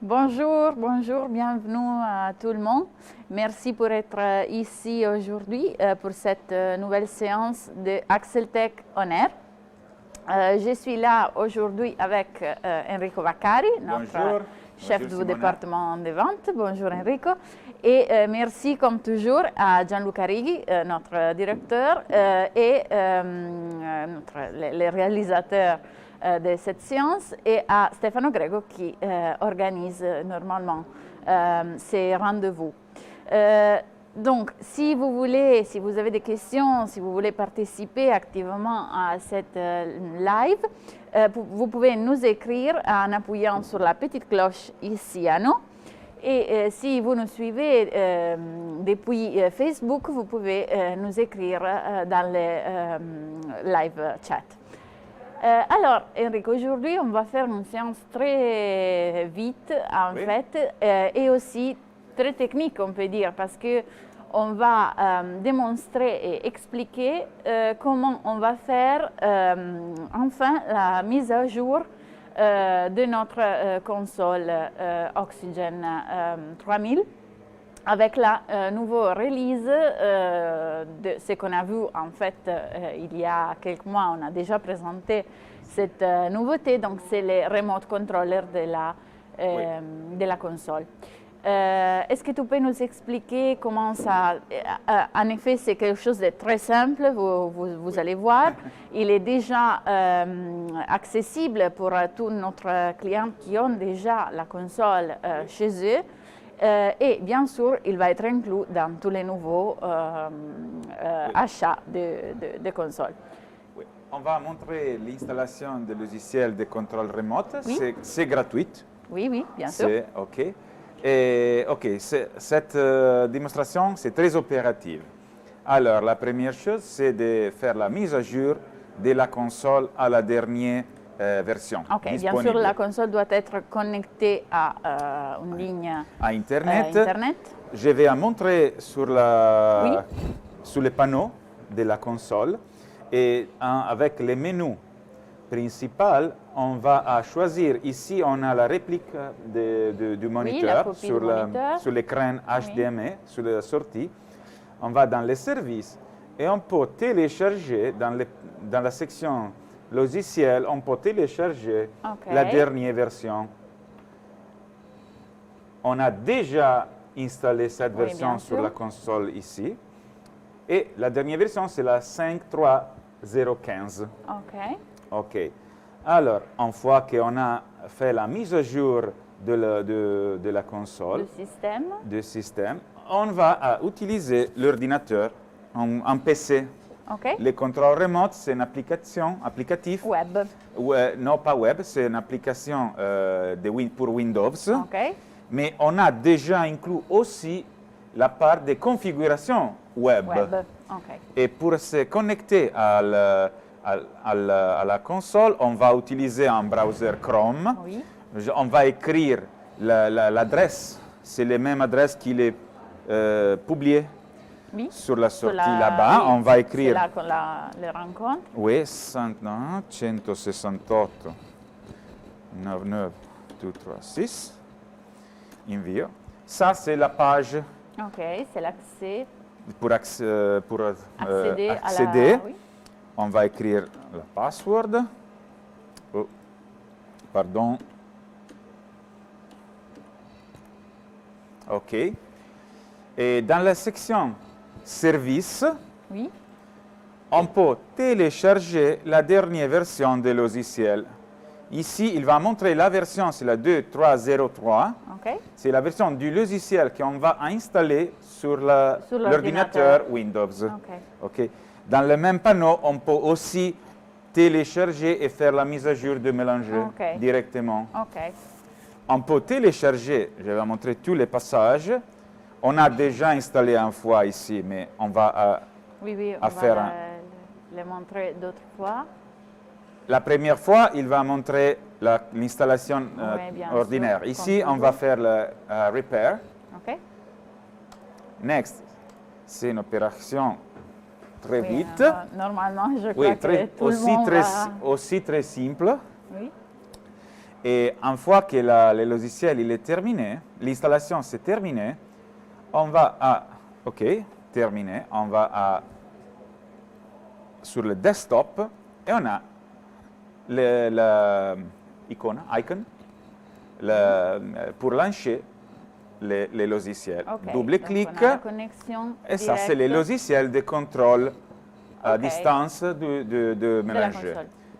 Bonjour, bonjour, bienvenue à tout le monde. Merci pour être ici aujourd'hui pour cette nouvelle séance de AxelTech On Air. Je suis là aujourd'hui avec Enrico Vaccari, notre chef du département de vente. Bonjour Enrico. Et merci comme toujours à Gianluca Righi, notre directeur, et le réalisateur de cette séance, et à Stefano Grego qui organise normalement ces rendez-vous. Donc, si vous avez des questions, si vous voulez participer activement à cette live, vous pouvez nous écrire en appuyant sur la petite cloche ici à nous. Et si vous nous suivez depuis Facebook, vous pouvez nous écrire dans le live chat. Alors, Enrico, aujourd'hui, on va faire une séance très vite, en fait, et aussi très technique, on peut dire, parce qu'on va démontrer et expliquer comment on va faire enfin la mise à jour de notre console Oxygen 3000 avec la nouvelle release de ce qu'on a vu en fait il y a quelques mois. On a déjà présenté cette nouveauté, donc c'est le remote controller de la console. Est-ce que tu peux nous expliquer comment ça... en effet, c'est quelque chose de très simple, vous allez voir. Il est déjà accessible pour tous nos clients qui ont déjà la console chez eux. Et bien sûr, il va être inclus dans tous les nouveaux achats de consoles. Oui. On va montrer l'installation de logiciel de contrôle remote. Oui. C'est gratuit. Oui, oui, bien sûr. OK. Et, cette démonstration, c'est très opérative. Alors, la première chose, c'est de faire la mise à jour de la console à la dernière version. OK, bien sûr, la console doit être connectée à une ligne Internet. Je vais montrer sur les panneaux de la console. Et avec les menus principaux, on va choisir, ici on a la réplique du moniteur sur l'écran HDMI, sur la sortie. On va dans les services et on peut télécharger dans la section logiciel, on peut télécharger la dernière version. On a déjà installé cette version sur la console ici. Et la dernière version, c'est la 5.3.0.15. OK. Alors, une fois qu'on a fait la mise à jour de la console, du système, on va utiliser l'ordinateur, un PC. Le contrôle remote, c'est une applicatif. Web. Non, pas web, c'est une application pour Windows. Mais on a déjà inclus aussi la part de configuration web. Et pour se connecter à la console, on va utiliser un browser Chrome. On va écrire l'adresse. C'est la même adresse qui est publiée sur la sortie là-bas. On va écrire... C'est là qu'on le rencontre. Oui, 168 99236. Invio. Ça, c'est la page. C'est l'accès. Pour accéder. On va écrire le password. Oh, pardon. OK. Et dans la section service, on peut télécharger la dernière version de logiciel. Ici, il va montrer la version, c'est la 2.3.0.3. C'est la version du logiciel qu'on va installer sur l'ordinateur Windows. Dans le même panneau, on peut aussi télécharger et faire la mise à jour de mélanger directement. On peut télécharger, je vais montrer tous les passages. On a déjà installé une fois ici, mais on va faire le montrer d'autres fois. La première fois, il va montrer l'installation ordinaire. Ici, on va faire le repair. Next, c'est une opération très vite. Normalement, je crois que tout le monde aussi très simple. Et une fois que le logiciel il est terminé, l'installation c'est terminé, on va à, OK, terminé, on va sur le desktop et on a l'icône pour lancer les logiciels. Okay. Double-clic et ça c'est les logiciels de contrôle à distance de mélanger.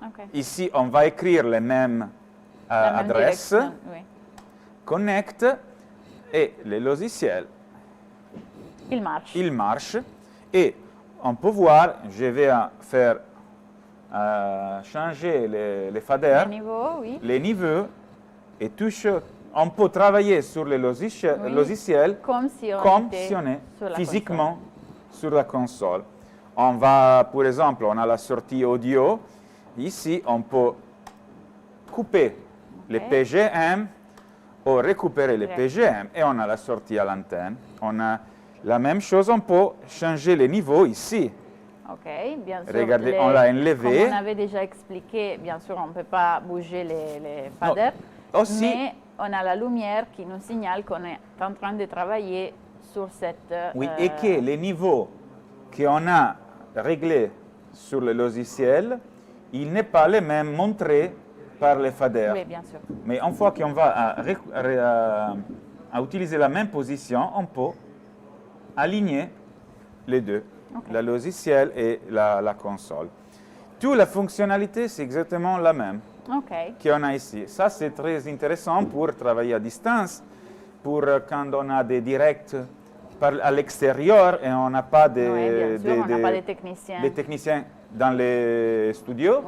Okay. Ici, on va écrire les mêmes adresses, oui. connect et le logiciel. Il marche. Et on peut voir, je vais faire changer les faders, les niveaux et tout ça. On peut travailler sur le logiciel comme si on est physiquement sur la console. On va, par exemple, on a la sortie audio. Ici, on peut couper les PGM ou récupérer les PGM et on a la sortie à l'antenne. On a la même chose, on peut changer les niveaux ici. Ok, bien sûr. Regardez, on l'a enlevé. Comme on avait déjà expliqué, bien sûr, on ne peut pas bouger les faders. Aussi, mais on a la lumière qui nous signale qu'on est en train de travailler sur cette... oui, et que les niveaux qu'on a réglés sur le logiciel, il n'est pas les mêmes montrés par les faders. Oui, bien sûr. Mais une fois qu'on va à utiliser la même position, on peut aligner les deux, le logiciel et la console. Toute la fonctionnalité, c'est exactement la même qu'on a ici. Ça, c'est très intéressant pour travailler à distance, pour quand on a des directs à l'extérieur et on n'a pas des techniciens dans les studios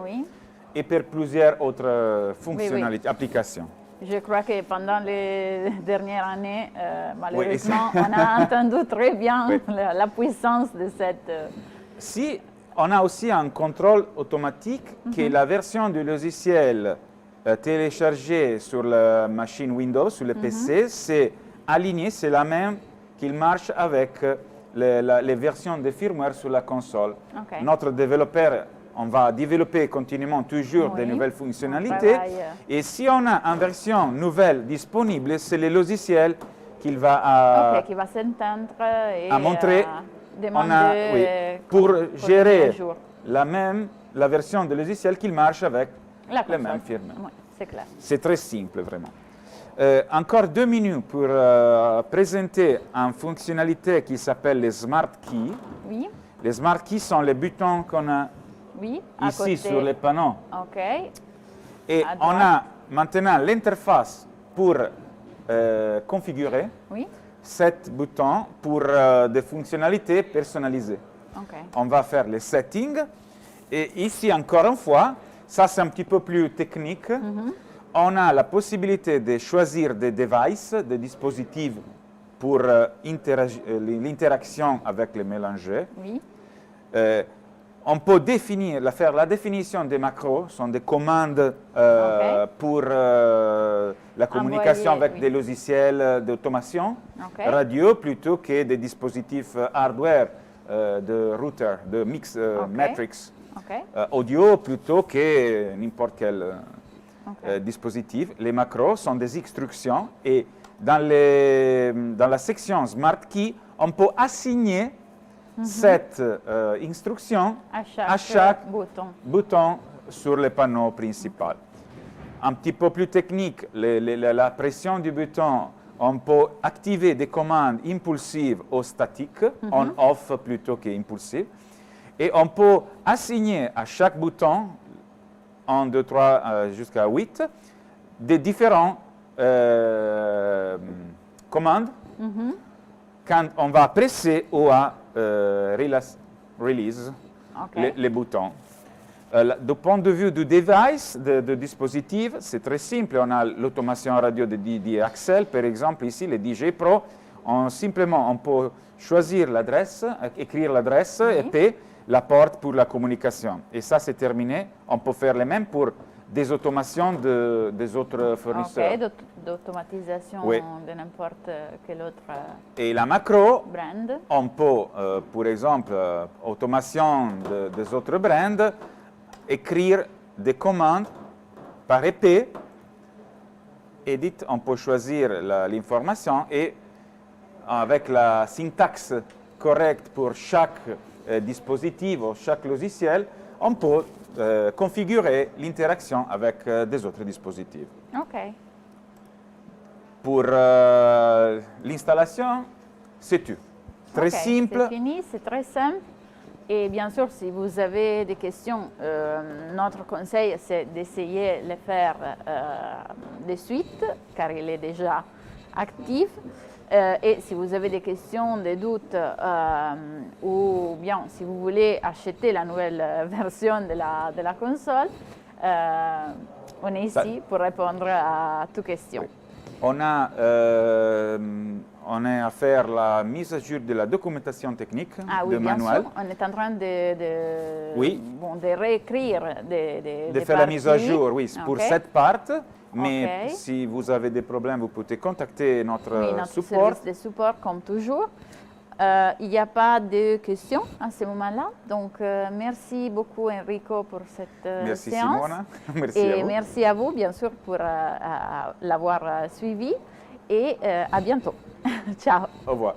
et pour plusieurs autres fonctionnalités, applications. Je crois que pendant les dernières années, malheureusement, on a entendu très bien la puissance de cette... Si on a aussi un contrôle automatique que la version du logiciel téléchargée sur la machine Windows, sur le PC, c'est aligné, c'est la même qu'il marche avec les versions de firmware sur la console. Notre développeur, on va développer continuellement toujours de nouvelles fonctionnalités. Et si on a une version nouvelle disponible, c'est le logiciel qu'il va, qui va s'entendre et montrer. Demander pour gérer la version de logiciel qu'il marche avec le même firmware. Oui, c'est clair. C'est très simple, vraiment. Encore 2 minutes pour présenter une fonctionnalité qui s'appelle les Smart Keys. Oui. Les Smart Keys sont les boutons qu'on a ici sur les panneaux. Et on a maintenant l'interface pour configurer 7 boutons pour des fonctionnalités personnalisées. On va faire les settings. Et ici, encore une fois, ça c'est un petit peu plus technique. On a la possibilité de choisir des devices, des dispositifs pour l'interaction avec les mélangeurs. On peut faire la définition des macros, ce sont des commandes pour la communication avec des logiciels d'automation radio plutôt que des dispositifs hardware de router, de mix matrix audio plutôt que n'importe quel dispositif. Les macros sont des instructions et dans la section Smart Key, on peut assigner cette instruction à chaque bouton sur le panneau principal. Un petit peu plus technique, la pression du bouton, on peut activer des commandes impulsives ou statiques, on-off plutôt qu'impulsives. Et on peut assigner à chaque bouton, 1, 2, 3 jusqu'à 8, des différentes commandes quand on va presser ou à release les boutons. Du point de vue du device, de dispositif, c'est très simple. On a l'automation radio de Axel, par exemple, ici, le DJ Pro. Simplement, on peut choisir l'adresse, écrire l'adresse et puis la porte pour la communication. Et ça, c'est terminé. On peut faire le même pour des automations des autres fournisseurs. D'automatisation de n'importe quel autre et la macro, brand. On peut, par exemple, automation des autres brands, écrire des commandes par IP Edit, on peut choisir l'information et avec la syntaxe correcte pour chaque dispositif ou chaque logiciel, on peut configurer l'interaction avec des autres dispositifs. OK. Pour l'installation, c'est tout. Très simple. C'est fini, c'est très simple. Et bien sûr, si vous avez des questions, notre conseil, c'est d'essayer de le faire de suite, car il est déjà actif. Et si vous avez des questions, des doutes, ou bien si vous voulez acheter la nouvelle version de la console, on est ici pour répondre à toutes questions. Oui. On est à faire la mise à jour de la documentation technique oui, de manuel. Sûr. On est en train de réécrire de faire la mise à jour, oui, pour cette partie. Mais Okay. si vous avez des problèmes, vous pouvez contacter notre support. Service de support, comme toujours. Il n'y a pas de questions à ce moment-là. Donc, merci beaucoup, Enrico, pour cette Merci, séance. Simona. Merci Et à vous. merci à vous, bien sûr, pour l'avoir suivi. Et à bientôt. Ciao. Au revoir.